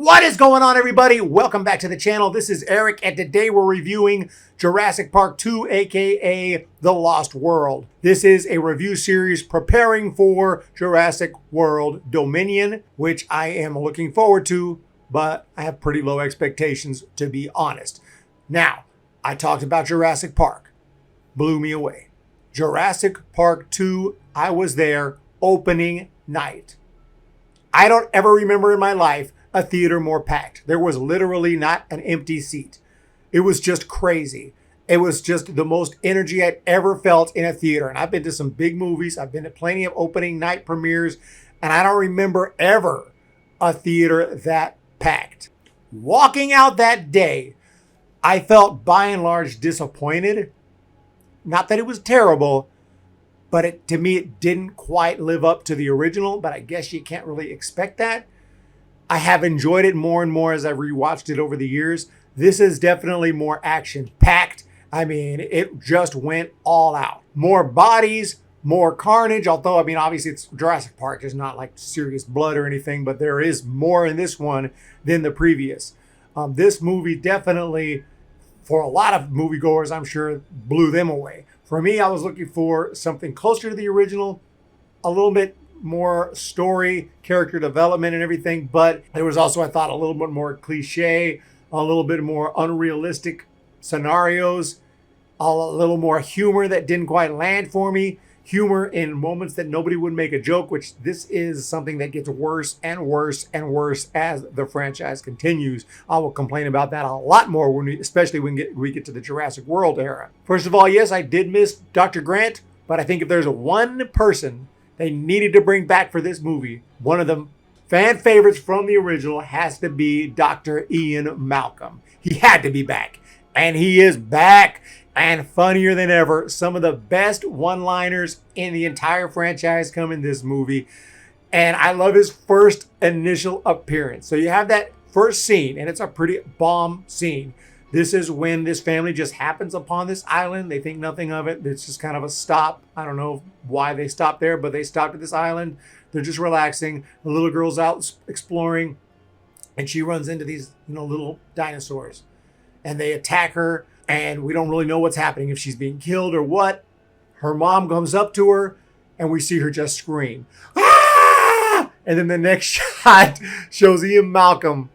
What is going on, everybody? Welcome back to the channel. This is Eric, and today we're reviewing Jurassic Park 2, aka The Lost World. This is a review series preparing for Jurassic World Dominion, which I am looking forward to, but I have pretty low expectations, to be honest. Now, I talked about Jurassic Park. Blew me away. Jurassic Park 2, I was there opening night. I don't ever remember in my life a theater more packed. There was literally not an empty seat. It was just crazy. It was just the most energy I'd ever felt in a theater. And I've been to some big movies. I've been to plenty of opening night premieres, and I don't remember ever a theater that packed. Walking out that day, I felt by and large disappointed. Not that it was terrible, but to me, it didn't quite live up to the original, but I guess you can't really expect that. I have enjoyed it more and more as I've rewatched it over the years. This is definitely more action-packed. I mean, it just went all out. More bodies, more carnage, although, I mean, obviously it's Jurassic Park. There's not like serious blood or anything, but there is more in this one than the previous. This movie definitely, for a lot of moviegoers, I'm sure, blew them away. For me, I was looking for something closer to the original, a little bit more story, character development and everything, but there was also, I thought, a little bit more cliche, a little bit more unrealistic scenarios, a little more humor that didn't quite land for me. Humor in moments that nobody would make a joke, which this is something that gets worse and worse and worse as the franchise continues. I will complain about that a lot more, especially when we get to the Jurassic World era. First of all, yes, I did miss Dr. Grant, but I think if there's one person they needed to bring back for this movie, one of the fan favorites from the original has to be Dr. Ian Malcolm. He had to be back, and he is back. And funnier than ever. Some of the best one-liners in the entire franchise come in this movie. And I love his first initial appearance. So you have that first scene, and it's a pretty bomb scene. This is when this family just happens upon this island. They think nothing of it. It's just kind of a stop. I don't know why they stopped there, but they stopped at this island. They're just relaxing. The little girl's out exploring, and she runs into these, little dinosaurs. And they attack her. And we don't really know what's happening, if she's being killed or what. Her mom comes up to her, and we see her just scream. Ah! And then the next shot shows Ian Malcolm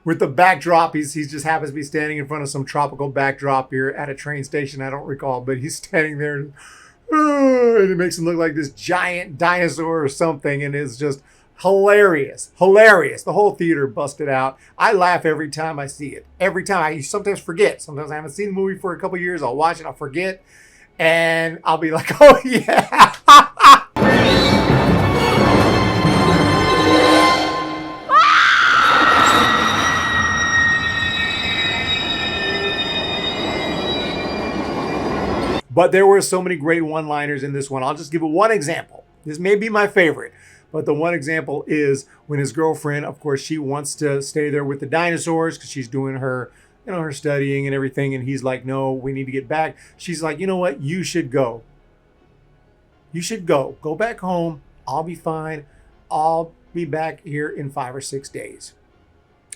with the backdrop. He just happens to be standing in front of some tropical backdrop here at a train station. I don't recall, but he's standing there. And it makes him look like this giant dinosaur or something. And it's just hilarious. Hilarious. The whole theater busted out. I laugh every time I see it. Every time. I sometimes forget. Sometimes I haven't seen the movie for a couple years. I'll watch it. I'll forget. And I'll be like, oh, yeah. But there were so many great one-liners in this one. I'll just give one example. This may be my favorite. But the one example is when his girlfriend, of course, she wants to stay there with the dinosaurs because she's doing her, her studying and everything. And he's like, no, we need to get back. She's like, you know what? You should go. You should go. Go back home. I'll be fine. I'll be back here in 5 or 6 days.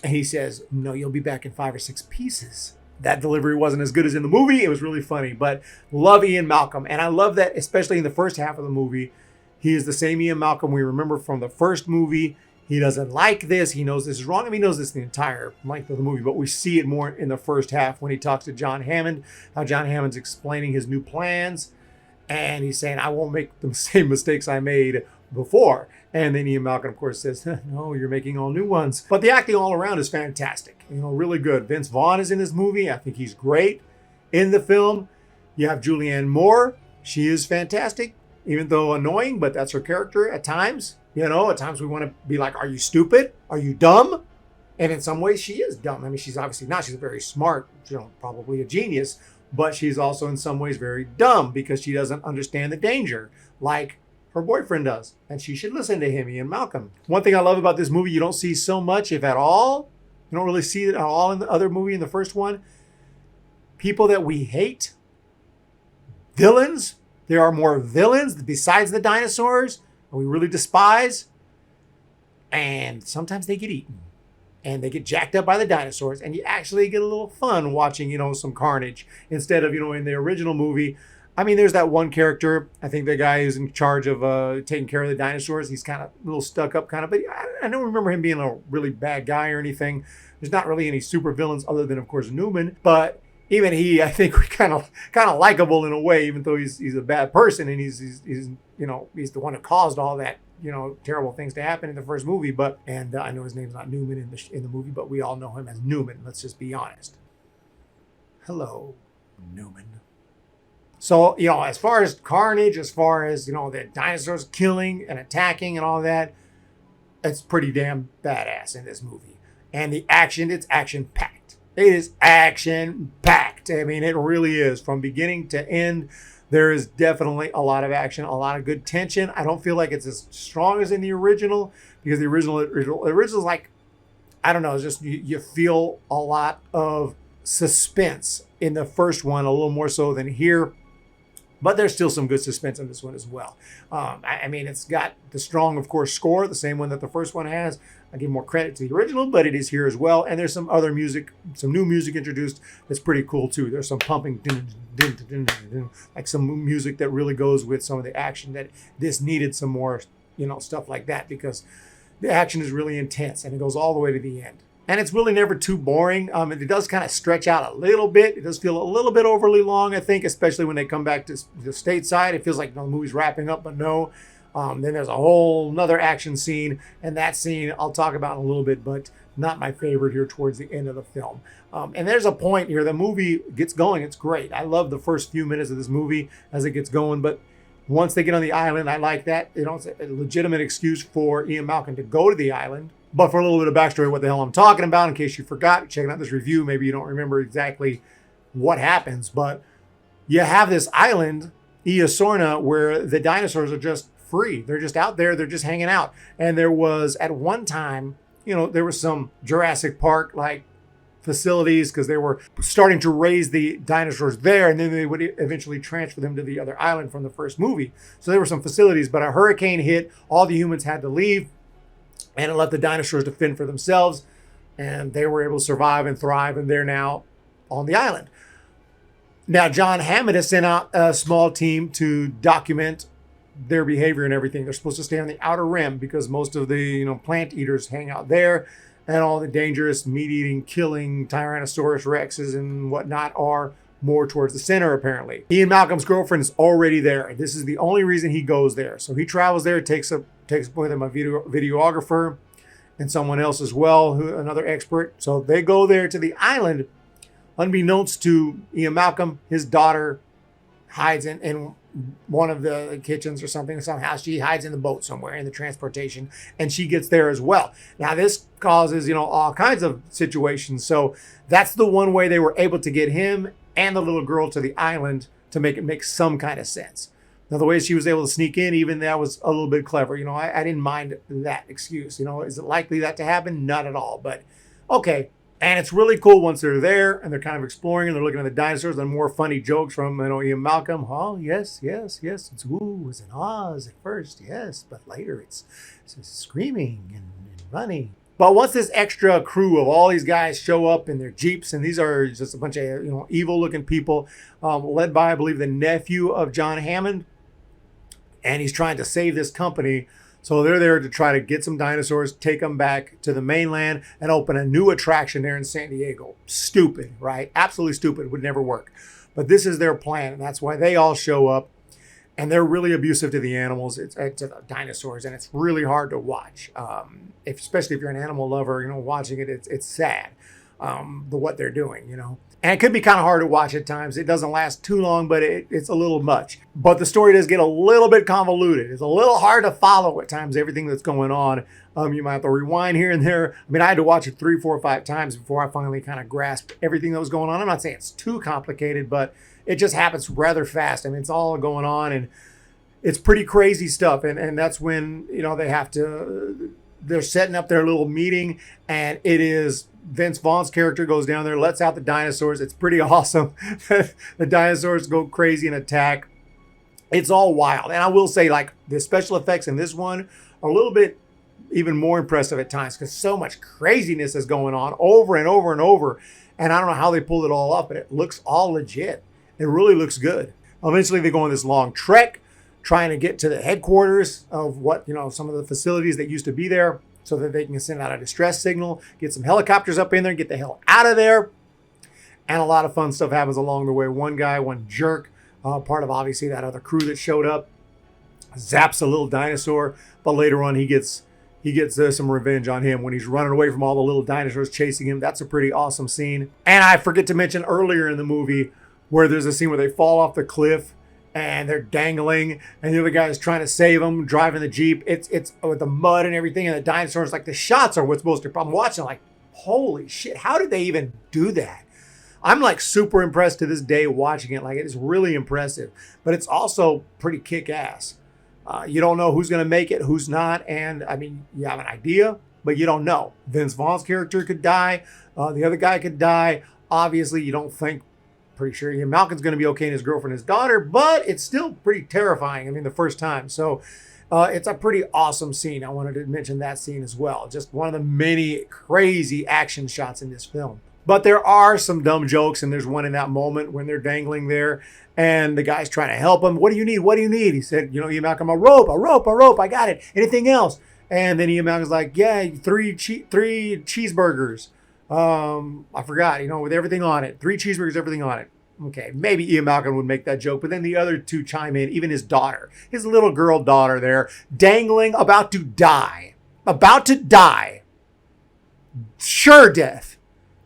And he says, no, you'll be back in 5 or 6 pieces. That delivery wasn't as good as in the movie. It was really funny, but love Ian Malcolm. And I love that, especially in the first half of the movie. He is the same Ian Malcolm we remember from the first movie. He doesn't like this. He knows this is wrong. I mean, he knows this the entire length of the movie, but we see it more in the first half when he talks to John Hammond, how John Hammond's explaining his new plans. And he's saying, I won't make the same mistakes I made before. And then Ian Malcolm, of course, says, no, you're making all new ones. But the acting all around is fantastic. Really good. Vince Vaughn is in this movie. I think he's great in the film. You have Julianne Moore. She is fantastic. Even though annoying, but that's her character at times. At times we want to be like, are you stupid? Are you dumb? And in some ways she is dumb. I mean, she's obviously not. She's very smart, probably a genius. But she's also in some ways very dumb because she doesn't understand the danger like her boyfriend does. And she should listen to him, Ian Malcolm. One thing I love about this movie, you don't see so much, if at all. You don't really see it at all in the other movie, in the first one. People that we hate. Villains. There are more villains besides the dinosaurs we really despise. And sometimes they get eaten. and they get jacked up by the dinosaurs, and you actually get a little fun watching, some carnage instead of, in the original movie. I mean, there's that one character, I think the guy who's in charge of taking care of the dinosaurs. He's kind of a little stuck up kind of, but I don't remember him being a really bad guy or anything. There's not really any super villains other than, of course, Newman, but even he, I think, kind of likable in a way, even though he's a bad person, and he's the one who caused all that, terrible things to happen in the first movie. But I know his name's not Newman in the movie, but we all know him as Newman. Let's just be honest. Hello, Newman. So, as far as carnage, as far as, the dinosaurs killing and attacking and all that, it's pretty damn badass in this movie. And the action, it's action-packed. It is action-packed. I mean, it really is. From beginning to end, there is definitely a lot of action, a lot of good tension. I don't feel like it's as strong as in the original, because the original is like, I don't know, it's just you feel a lot of suspense in the first one, a little more so than here. But there's still some good suspense in this one as well. I mean, it's got the strong, of course, score, the same one that the first one has. I give more credit to the original, but it is here as well. And there's some other music, some new music introduced that's pretty cool too. There's some pumping, like some music that really goes with some of the action that this needed some more, stuff like that, because the action is really intense and it goes all the way to the end. And it's really never too boring. It does kind of stretch out a little bit. It does feel a little bit overly long, I think, especially when they come back to the stateside. It feels like the movie's wrapping up, but no. Then there's a whole another action scene, and that scene I'll talk about in a little bit, but not my favorite here towards the end of the film. And there's a point here. The movie gets going. It's great. I love the first few minutes of this movie as it gets going, but once they get on the island, I like that. It's a legitimate excuse for Ian Malcolm to go to the island. But for a little bit of backstory, what the hell I'm talking about, in case you forgot, checking out this review, maybe you don't remember exactly what happens, but you have this island, Eosorna, where the dinosaurs are just free. They're just out there. They're just hanging out. And there was, at one time, there was some Jurassic Park like facilities, because they were starting to raise the dinosaurs there, and then they would eventually transfer them to the other island from the first movie. So there were some facilities, but a hurricane hit. All the humans had to leave, and it left the dinosaurs to fend for themselves, and they were able to survive and thrive, and they're now on the island. Now, John Hammond has sent out a small team to document their behavior and everything. They're supposed to stay on the outer rim, because most of the plant eaters hang out there, and all the dangerous meat-eating, killing Tyrannosaurus Rexes and whatnot are more towards the center, apparently. Ian Malcolm's girlfriend is already there. This is the only reason he goes there. So he travels there, takes with him a videographer and someone else as well, another expert. So they go there to the island. Unbeknownst to Ian Malcolm, his daughter hides in one of the kitchens or something. Somehow she hides in the boat somewhere in the transportation, and she gets there as well. Now this causes, all kinds of situations. So that's the one way they were able to get him and the little girl to the island, to make it make some kind of sense. Now, the way she was able to sneak in, even that was a little bit clever. I didn't mind that excuse. Is it likely that to happen? Not at all, but okay. And it's really cool once they're there and they're kind of exploring and they're looking at the dinosaurs and more funny jokes from Ian Malcolm. Oh, yes. It's ooh, it's an Oz at first, yes, but later it's screaming and running. But once this extra crew of all these guys show up in their Jeeps, and these are just a bunch of evil-looking people, led by, I believe, the nephew of John Hammond, and he's trying to save this company. So they're there to try to get some dinosaurs, take them back to the mainland, and open a new attraction there in San Diego. Stupid, right? Absolutely stupid. Would never work. But this is their plan, and that's why they all show up. And they're really abusive to the animals, to the dinosaurs, and it's really hard to watch. Especially if you're an animal lover, watching it, it's sad, what they're doing, And it could be kind of hard to watch at times. It doesn't last too long, but it's a little much. But the story does get a little bit convoluted. It's a little hard to follow at times, everything that's going on. You might have to rewind here and there. I mean, I had to watch it 3, 4, 5 times before I finally kind of grasped everything that was going on. I'm not saying it's too complicated, but it just happens rather fast. I mean, it's all going on, and it's pretty crazy stuff. And that's when, they're setting up their little meeting, and it is Vince Vaughn's character goes down there, lets out the dinosaurs. It's pretty awesome. The dinosaurs go crazy and attack. It's all wild. And I will say, the special effects in this one are a little bit even more impressive at times because so much craziness is going on over and over and over. And I don't know how they pulled it all off, but it looks all legit. It really looks good. Eventually, they go on this long trek trying to get to the headquarters of some of the facilities that used to be there so that they can send out a distress signal, get some helicopters up in there, get the hell out of there. And a lot of fun stuff happens along the way. One jerk, part of obviously that other crew that showed up, zaps a little dinosaur, but later on he gets some revenge on him when he's running away from all the little dinosaurs chasing him. That's a pretty awesome scene. And I forget to mention earlier in the movie where there's a scene where they fall off the cliff and they're dangling and the other guy's trying to save them, driving the Jeep. It's with the mud and everything, and the dinosaurs, like the shots are what's supposed to. I'm watching like, holy shit, how did they even do that? I'm like super impressed to this day watching it. Like, it is really impressive, but it's also pretty kick-ass. You don't know who's going to make it, who's not. And I mean, you have an idea, but you don't know. Vince Vaughn's character could die. The other guy could die. Obviously, you don't think, pretty sure Ian Malcolm's going to be okay and his girlfriend, his daughter, but it's still pretty terrifying. I mean, the first time. So it's a pretty awesome scene. I wanted to mention that scene as well. Just one of the many crazy action shots in this film. But there are some dumb jokes, and there's one in that moment when they're dangling there, and the guy's trying to help him. What do you need? What do you need? He said, Ian Malcolm, a rope. I got it. Anything else? And then Ian Malcolm's like, yeah, three cheeseburgers. I forgot, with everything on it. 3 cheeseburgers, everything on it. Okay, maybe Ian Malcolm would make that joke, but then the other two chime in, even his daughter, his little girl daughter there, dangling, about to die. About to die. Sure death.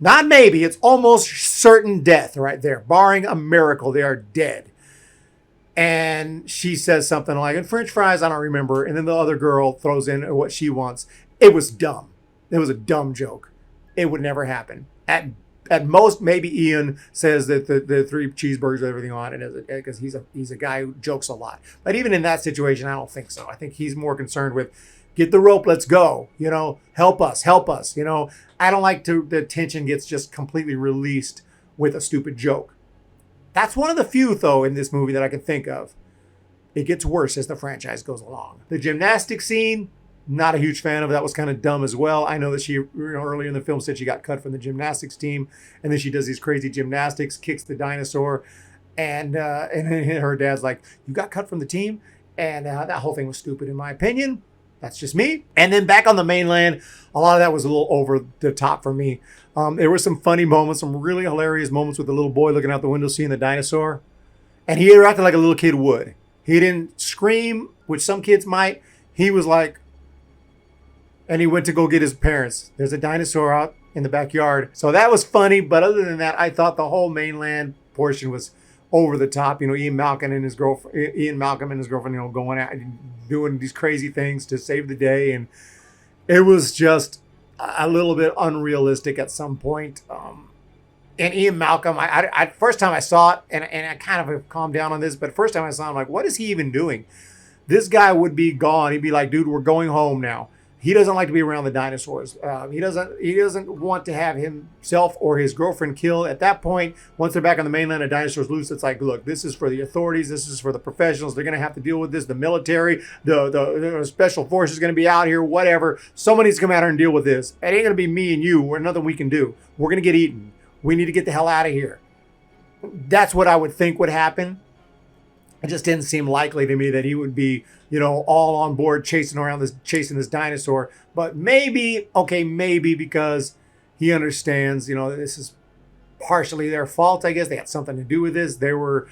Not maybe, it's almost certain death right there. Barring a miracle, they are dead. And she says something like, and French fries, I don't remember. And then the other girl throws in what she wants. It was dumb. It was a dumb joke. It would never happen. At most, maybe Ian says that the 3 cheeseburgers, everything on it, because he's a guy who jokes a lot. But even in that situation, I don't think so. I think he's more concerned with, get the rope, let's go. Help us. I don't like the tension gets just completely released with a stupid joke. That's one of the few, though, in this movie that I can think of. It gets worse as the franchise goes along. The gymnastics scene, not a huge fan of. That was kind of dumb as well. I know that she, earlier in the film, said she got cut from the gymnastics team, and then she does these crazy gymnastics, kicks the dinosaur, and her dad's like, you got cut from the team? And that whole thing was stupid, in my opinion. That's just me. And then back on the mainland, a lot of that was a little over the top for me. There were some funny moments, some really hilarious moments with the little boy looking out the window seeing the dinosaur. And he interacted like a little kid would. He didn't scream, which some kids might. He was like, and he went to go get his parents. There's a dinosaur out in the backyard. So that was funny. But other than that, I thought the whole mainland portion was over the top. Ian Malcolm and his girlfriend, going out and doing these crazy things to save the day. And it was just a little bit unrealistic at some point. And Ian Malcolm, I first time I saw it, and I kind of have calmed down on this, but first time I saw him, I'm like, what is he even doing? This guy would be gone. He'd be like, dude, we're going home now. He doesn't like to be around the dinosaurs. He doesn't want to have himself or his girlfriend killed. At that point, once they're back on the mainland and dinosaurs loose, it's like, look, this is for the authorities. This is for the professionals. They're going to have to deal with this. The military, the special forces is going to be out here, whatever. Someone needs to come out here and deal with this. It ain't going to be me and you. There's nothing we can do. We're going to get eaten. We need to get the hell out of here. That's what I would think would happen. It just didn't seem likely to me that he would be, all on board chasing this dinosaur. But maybe because he understands, this is partially their fault, I guess. They had something to do with this. They were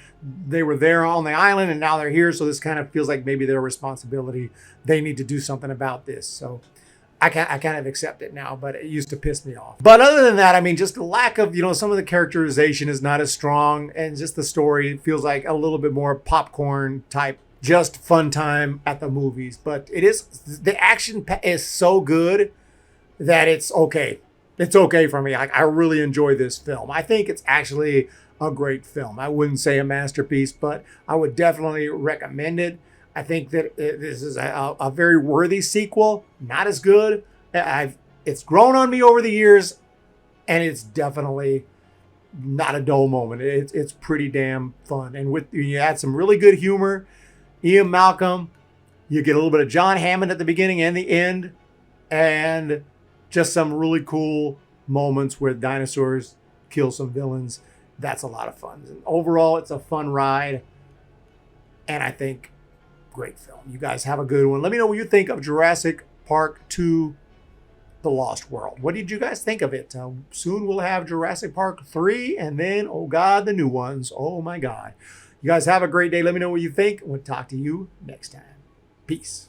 there on the island and now they're here. So this kind of feels like maybe their responsibility. They need to do something about this. So I kind of accept it now, but it used to piss me off. But other than that, I mean, just the lack of, some of the characterization is not as strong, and just the story feels like a little bit more popcorn type, just fun time at the movies. But the action is so good that it's okay. It's okay for me. I really enjoy this film. I think it's actually a great film. I wouldn't say a masterpiece, but I would definitely recommend it. I think that this is a very worthy sequel. Not as good. It's grown on me over the years, and it's definitely not a dull moment. It's pretty damn fun. And you add some really good humor. Ian Malcolm, you get a little bit of John Hammond at the beginning and the end. and just some really cool moments where dinosaurs kill some villains. That's a lot of fun. And overall, it's a fun ride, and I think great film. You guys have a good one. Let me know what you think of Jurassic Park 2, The Lost World. What did you guys think of it? Soon we'll have Jurassic Park 3, and then, oh God, the new ones. Oh my God. You guys have a great day. Let me know what you think. We'll talk to you next time. Peace.